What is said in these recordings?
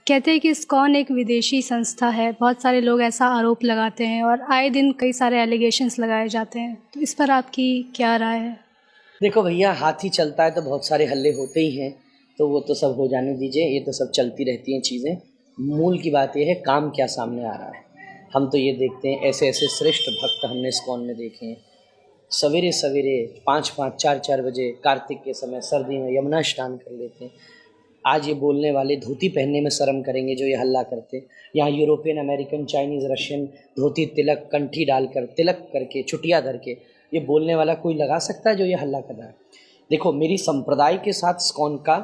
कहते हैं कि इस्कॉन एक विदेशी संस्था है। बहुत सारे लोग ऐसा आरोप लगाते हैं और आए दिन कई सारे एलिगेशंस लगाए जाते हैं, तो इस पर आपकी क्या राय है? देखो भैया, हाथी चलता है तो बहुत सारे हल्ले होते ही हैं, तो वो तो सब हो जाने दीजिए, ये तो सब चलती रहती हैं चीज़ें। मूल की बात ये है काम क्या सामने आ रहा है। हम तो ये देखते हैं ऐसे ऐसे श्रेष्ठ भक्त हमने इस्कॉन में देखे हैं। सवेरे सवेरे 5-5 4-4 बजे कार्तिक के समय सर्दी में यमुना स्नान कर लेते हैं। आज ये बोलने वाले धोती पहनने में शर्म करेंगे जो ये हल्ला करते। यहाँ यूरोपियन, अमेरिकन, चाइनीज़, रशियन धोती, तिलक, कंठी डालकर, तिलक करके, चुटिया धर के ये बोलने वाला कोई लगा सकता है जो ये हल्ला कर रहा है? देखो, मेरी संप्रदाय के साथ इस्कॉन का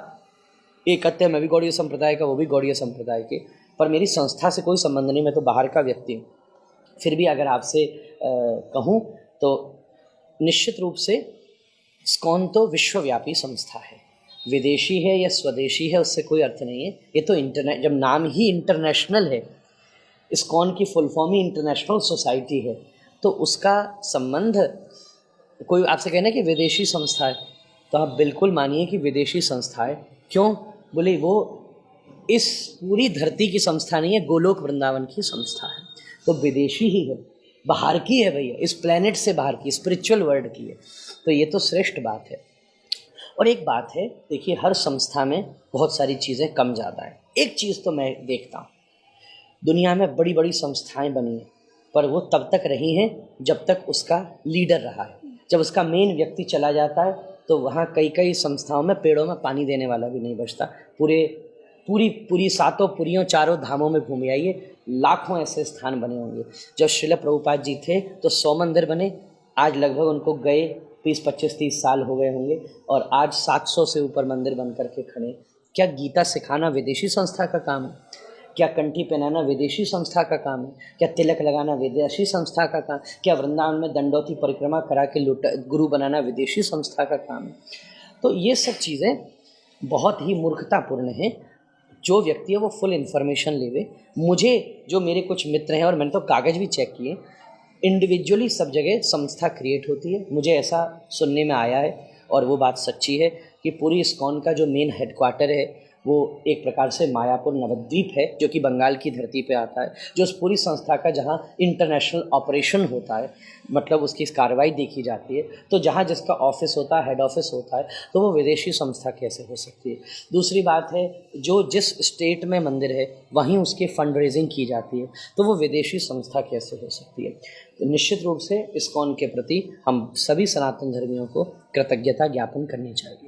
एक कहते हैं, मैं भी गौड़ीय संप्रदाय का, वो भी गौड़ीय संप्रदाय के, पर मेरी संस्था से कोई संबंध नहीं, मैं तो बाहर का व्यक्ति हूँ। फिर भी अगर आपसे कहूँ तो निश्चित रूप से इस्कॉन तो विश्वव्यापी संस्था है। विदेशी है या स्वदेशी है उससे कोई अर्थ नहीं है। ये तो जब नाम ही इंटरनेशनल है, इस्कॉन की फुल फॉर्म ही इंटरनेशनल सोसाइटी है, तो उसका संबंध कोई आपसे कहना कि विदेशी संस्था है, तो आप बिल्कुल मानिए कि विदेशी संस्था है। क्यों? बोले वो इस पूरी धरती की संस्था नहीं है, गोलोक वृंदावन की संस्था है, तो विदेशी ही है, बाहर की है भैया, इस प्लेनेट से बाहर की, स्पिरिचुअल वर्ल्ड की है। तो ये तो श्रेष्ठ बात है। और एक बात है, देखिए, हर संस्था में बहुत सारी चीज़ें कम ज़्यादा है। एक चीज़ तो मैं देखता हूँ, दुनिया में बड़ी बड़ी संस्थाएं बनी हैं, पर वो तब तक रही हैं जब तक उसका लीडर रहा है। जब उसका मेन व्यक्ति चला जाता है तो वहाँ कई कई संस्थाओं में पेड़ों में पानी देने वाला भी नहीं बचता। पूरी सातों पुरियों, चारों धामों में घूम आइए, लाखों ऐसे स्थान बने होंगे। जब श्रील प्रभुपाद जी थे तो 100 मंदिर बने, आज लगभग उनको गए 20-25-30 साल हो गए होंगे, और आज 700 से ऊपर मंदिर बन करके खड़े। क्या गीता सिखाना विदेशी संस्था का काम है? क्या कंठी पहनाना विदेशी संस्था का काम है? क्या तिलक लगाना विदेशी संस्था का काम? क्या वृंदावन में दंडोती परिक्रमा करा के गुरु बनाना विदेशी संस्था का काम है? तो ये सब चीज़ें बहुत ही मूर्खतापूर्ण है। जो व्यक्ति है वो फुल इन्फॉर्मेशन लेवे। मुझे, जो मेरे कुछ मित्र हैं, और मैंने तो कागज़ भी चेक किए, इंडिविजुअली सब जगह संस्था क्रिएट होती है। मुझे ऐसा सुनने में आया है और वो बात सच्ची है कि पूरी इस्कॉन का जो मेन हेडक्वार्टर है वो एक प्रकार से मायापुर नवद्वीप है, जो कि बंगाल की धरती पे आता है। जो उस पूरी संस्था का जहाँ इंटरनेशनल ऑपरेशन होता है, मतलब उसकी कार्रवाई देखी जाती है, तो जहाँ जिसका ऑफिस होता है, हेड ऑफिस होता है, तो वो विदेशी संस्था कैसे हो सकती है? दूसरी बात है, जो जिस स्टेट में मंदिर है वहीं उसकी फंड रेजिंग की जाती है, तो वो विदेशी संस्था कैसे हो सकती है? तो निश्चित रूप से इस्कॉन के प्रति हम सभी सनातन धर्मियों को कृतज्ञता ज्ञापन करनी चाहिए।